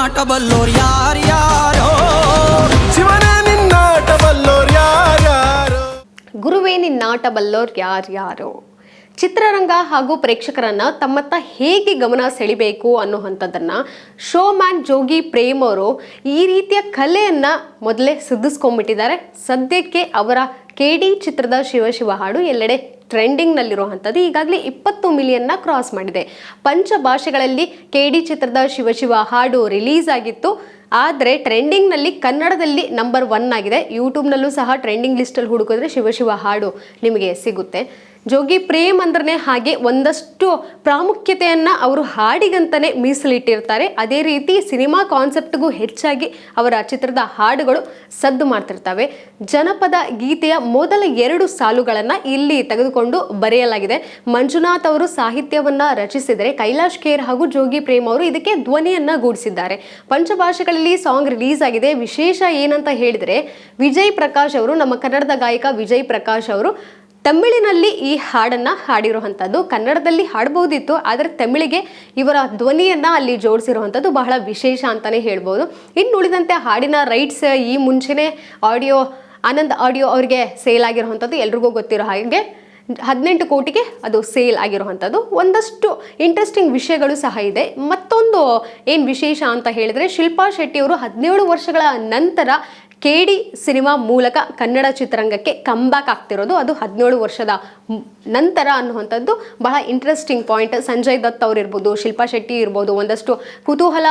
ನಿನ್ನಾಟ ಬಲ್ಲೋರ್ ಯಾರ್ಯಾರೋ ಶಿವನೇ ನಿನ್ನಾಟ ಬಲ್ಲೋರ್ ಯಾರ್ಯಾರೋ ಗುರುವೇ ನಿನ್ನಾಟ ಬಲ್ಲೋರ್ ಯಾರ್ಯಾರೋ. ಚಿತ್ರರಂಗ ಹಾಗೂ ಪ್ರೇಕ್ಷಕರನ್ನ ತಮ್ಮತ್ತ ಹೇಗೆ ಗಮನ ಸೆಳಿಬೇಕು ಅನ್ನುವಂಥದ್ದನ್ನ ಶೋ ಮ್ಯಾನ್ ಜೋಗಿ ಪ್ರೇಮ್ ಅವರು ಈ ರೀತಿಯ ಕಲೆಯನ್ನ ಮೊದಲೇ ಸಿದ್ಧಿಸ್ಕೊಂಡ್ಬಿಟ್ಟಿದ್ದಾರೆ. ಸದ್ಯಕ್ಕೆ ಅವರ KD ಚಿತ್ರದ ಶಿವ ಶಿವ ಹಾಡು ಎಲ್ಲೆಡೆ ಟ್ರೆಂಡಿಂಗ್ನಲ್ಲಿರುವಂಥದ್ದು ಈಗಾಗಲೇ 20 ಮಿಲಿಯನ್ನ ಕ್ರಾಸ್ ಮಾಡಿದೆ. ಪಂಚ ಭಾಷೆಗಳಲ್ಲಿ KD ಚಿತ್ರದ ಶಿವ ಶಿವ ಹಾಡು ರಿಲೀಸ್ ಆಗಿತ್ತು. ಆದರೆ ಟ್ರೆಂಡಿಂಗ್ನಲ್ಲಿ ಕನ್ನಡದಲ್ಲಿ ನಂಬರ್ 1 ಆಗಿದೆ. ಯೂಟ್ಯೂಬ್ನಲ್ಲೂ ಸಹ ಟ್ರೆಂಡಿಂಗ್ ಲಿಸ್ಟಲ್ಲಿ ಹುಡುಕಿದ್ರೆ ಶಿವ ಶಿವ ಹಾಡು ನಿಮಗೆ ಸಿಗುತ್ತೆ. ಜೋಗಿ ಪ್ರೇಮ್ ಅಂದ್ರೆ ಹಾಗೆ ಒಂದಷ್ಟು ಪ್ರಾಮುಖ್ಯತೆಯನ್ನು ಅವರು ಹಾಡಿಗಂತಲೇ ಮೀಸಲಿಟ್ಟಿರ್ತಾರೆ. ಅದೇ ರೀತಿ ಸಿನಿಮಾ ಕಾನ್ಸೆಪ್ಟ್ಗೂ ಹೆಚ್ಚಾಗಿ ಅವರ ಚಿತ್ರದ ಹಾಡುಗಳು ಸದ್ದು ಮಾಡ್ತಿರ್ತವೆ. ಜನಪದ ಗೀತೆಯ ಮೊದಲ 2 ಸಾಲುಗಳನ್ನು ಇಲ್ಲಿ ತೆಗೆದುಕೊಂಡು ಬರೆಯಲಾಗಿದೆ. ಮಂಜುನಾಥ್ ಅವರು ಸಾಹಿತ್ಯವನ್ನು ರಚಿಸಿದರೆ ಕೈಲಾಶ್ ಖೇರ್ ಹಾಗೂ ಜೋಗಿ ಪ್ರೇಮ್ ಅವರು ಇದಕ್ಕೆ ಧ್ವನಿಯನ್ನು ಗೂಡಿಸಿದ್ದಾರೆ. ಪಂಚಭಾಷೆಗಳಲ್ಲಿ ಸಾಂಗ್ ರಿಲೀಸ್ ಆಗಿದೆ. ವಿಶೇಷ ಏನಂತ ಹೇಳಿದರೆ ವಿಜಯ್ ಪ್ರಕಾಶ್ ಅವರು, ನಮ್ಮ ಕನ್ನಡದ ಗಾಯಕ ವಿಜಯ್ ಪ್ರಕಾಶ್ ಅವರು ತಮಿಳಿನಲ್ಲಿ ಈ ಹಾಡನ್ನು ಹಾಡಿರುವಂಥದ್ದು. ಕನ್ನಡದಲ್ಲಿ ಹಾಡಬಹುದಿತ್ತು, ಆದರೆ ತಮಿಳಿಗೆ ಇವರ ಧ್ವನಿಯನ್ನು ಅಲ್ಲಿ ಜೋಡಿಸಿರುವಂಥದ್ದು ಬಹಳ ವಿಶೇಷ ಅಂತಲೇ ಹೇಳ್ಬೋದು. ಇನ್ನು ಉಳಿದಂತೆ ಹಾಡಿನ ರೈಟ್ಸ್ ಈ ಮುಂಚೆನೇ ಆನಂದ್ ಆಡಿಯೋ ಅವರಿಗೆ ಸೇಲ್ ಆಗಿರುವಂಥದ್ದು ಎಲ್ರಿಗೂ ಗೊತ್ತಿರೋ ಹಾಗೆ 18 ಕೋಟಿಗೆ ಅದು ಸೇಲ್ ಆಗಿರುವಂಥದ್ದು. ಒಂದಷ್ಟು ಇಂಟ್ರೆಸ್ಟಿಂಗ್ ವಿಷಯಗಳು ಸಹ ಇದೆ. ಮತ್ತೊಂದು ಏನು ವಿಶೇಷ ಅಂತ ಹೇಳಿದರೆ ಶಿಲ್ಪಾ ಶೆಟ್ಟಿ ಅವರು 17 ವರ್ಷಗಳ ನಂತರ KD ಸಿನಿಮಾ ಮೂಲಕ ಕನ್ನಡ ಚಿತ್ರರಂಗಕ್ಕೆ ಕಂಬ್ಯಾಕ್ ಆಗ್ತಿರೋದು. ಅದು 17 ವರ್ಷದ ನಂತರ ಅನ್ನುವಂಥದ್ದು ಬಹಳ ಇಂಟ್ರೆಸ್ಟಿಂಗ್ ಪಾಯಿಂಟ್. ಸಂಜಯ್ ದತ್ ಅವ್ರು ಇರ್ಬೋದು, ಶಿಲ್ಪಾ ಶೆಟ್ಟಿ ಇರ್ಬೋದು, ಒಂದಷ್ಟು ಕುತೂಹಲ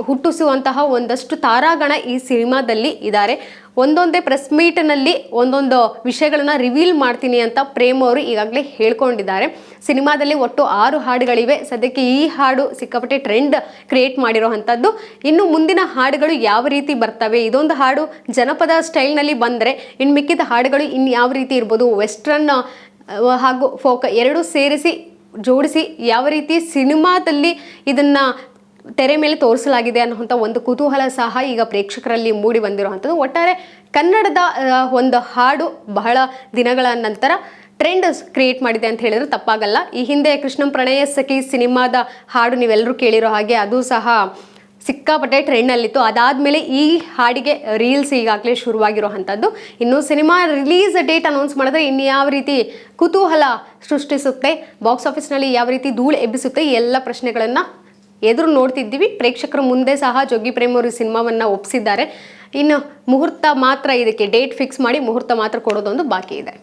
ಹುಟ್ಟಿಸುವಂತಹ ಒಂದಷ್ಟು ತಾರಾಗಣ ಈ ಸಿನಿಮಾದಲ್ಲಿ ಇದ್ದಾರೆ. ಒಂದೊಂದೇ ಪ್ರೆಸ್ ಮೀಟ್ನಲ್ಲಿ ಒಂದೊಂದು ವಿಷಯಗಳನ್ನ ರಿವೀಲ್ ಮಾಡ್ತೀನಿ ಅಂತ ಪ್ರೇಮ್ ಅವರು ಈಗಾಗಲೇ ಹೇಳ್ಕೊಂಡಿದ್ದಾರೆ. ಸಿನಿಮಾದಲ್ಲಿ ಒಟ್ಟು 6 ಹಾಡುಗಳಿವೆ. ಸದ್ಯಕ್ಕೆ ಈ ಹಾಡು ಸಿಕ್ಕಾಪಟ್ಟೆ ಟ್ರೆಂಡ್ ಕ್ರಿಯೇಟ್ ಮಾಡಿರೋವಂಥದ್ದು. ಇನ್ನು ಮುಂದಿನ ಹಾಡುಗಳು ಯಾವ ರೀತಿ ಬರ್ತವೆ, ಇದೊಂದು ಹಾಡು ಜನಪದ ಸ್ಟೈಲ್ನಲ್ಲಿ ಬಂದರೆ ಇನ್ನು ಮಿಕ್ಕಿದ ಹಾಡುಗಳು ಇನ್ನು ಯಾವ ರೀತಿ ಇರ್ಬೋದು, ವೆಸ್ಟ್ರನ್ ಹಾಗೂ ಫೋಕ್ ಎರಡೂ ಸೇರಿಸಿ ಜೋಡಿಸಿ ಯಾವ ರೀತಿ ಸಿನಿಮಾದಲ್ಲಿ ಇದನ್ನು ತೆರೆ ಮೇಲೆ ತೋರಿಸಲಾಗಿದೆ ಅನ್ನುವಂಥ ಒಂದು ಕುತೂಹಲ ಸಹ ಈಗ ಪ್ರೇಕ್ಷಕರಲ್ಲಿ ಮೂಡಿ ಬಂದಿರುವಂಥದ್ದು. ಒಟ್ಟಾರೆ ಕನ್ನಡದ ಒಂದು ಹಾಡು ಬಹಳ ದಿನಗಳ ನಂತರ ಟ್ರೆಂಡ್ ಕ್ರಿಯೇಟ್ ಮಾಡಿದೆ ಅಂತ ಹೇಳಿದ್ರೆ ತಪ್ಪಾಗಲ್ಲ. ಈ ಹಿಂದೆ ಕೃಷ್ಣಂ ಪ್ರಣಯ ಸಖಿ ಸಿನಿಮಾದ ಹಾಡು ನೀವೆಲ್ಲರೂ ಕೇಳಿರೋ ಹಾಗೆ ಅದು ಸಹ ಸಿಕ್ಕಾಪಟ್ಟೆ ಟ್ರೆಂಡ್ನಲ್ಲಿತ್ತು. ಅದಾದಮೇಲೆ ಈ ಹಾಡಿಗೆ ರೀಲ್ಸ್ ಈಗಾಗಲೇ ಶುರುವಾಗಿರುವಂಥದ್ದು. ಇನ್ನು ಸಿನಿಮಾ ರಿಲೀಸ್ ಡೇಟ್ ಅನೌನ್ಸ್ ಮಾಡಿದ್ರೆ ಇನ್ನು ಯಾವ ರೀತಿ ಕುತೂಹಲ ಸೃಷ್ಟಿಸುತ್ತೆ, ಬಾಕ್ಸ್ ಆಫೀಸ್ನಲ್ಲಿ ಯಾವ ರೀತಿ ಧೂಳು ಎಬ್ಬಿಸುತ್ತೆ, ಈ ಎಲ್ಲ ಪ್ರಶ್ನೆಗಳನ್ನು ಎದುರು ನೋಡ್ತಿದ್ದೀವಿ. ಪ್ರೇಕ್ಷಕರ ಮುಂದೆ ಸಹ ಜೋಗಿ ಪ್ರೇಮ್ ಅವರು ಸಿನಿಮಾವನ್ನು ಒಪ್ಪಿಸಿದ್ದಾರೆ. ಇನ್ನು ಮುಹೂರ್ತ ಮಾತ್ರ, ಇದಕ್ಕೆ ಡೇಟ್ ಫಿಕ್ಸ್ ಮಾಡಿ ಮುಹೂರ್ತ ಮಾತ್ರ ಕೊಡೋದೊಂದು ಬಾಕಿ ಇದೆ.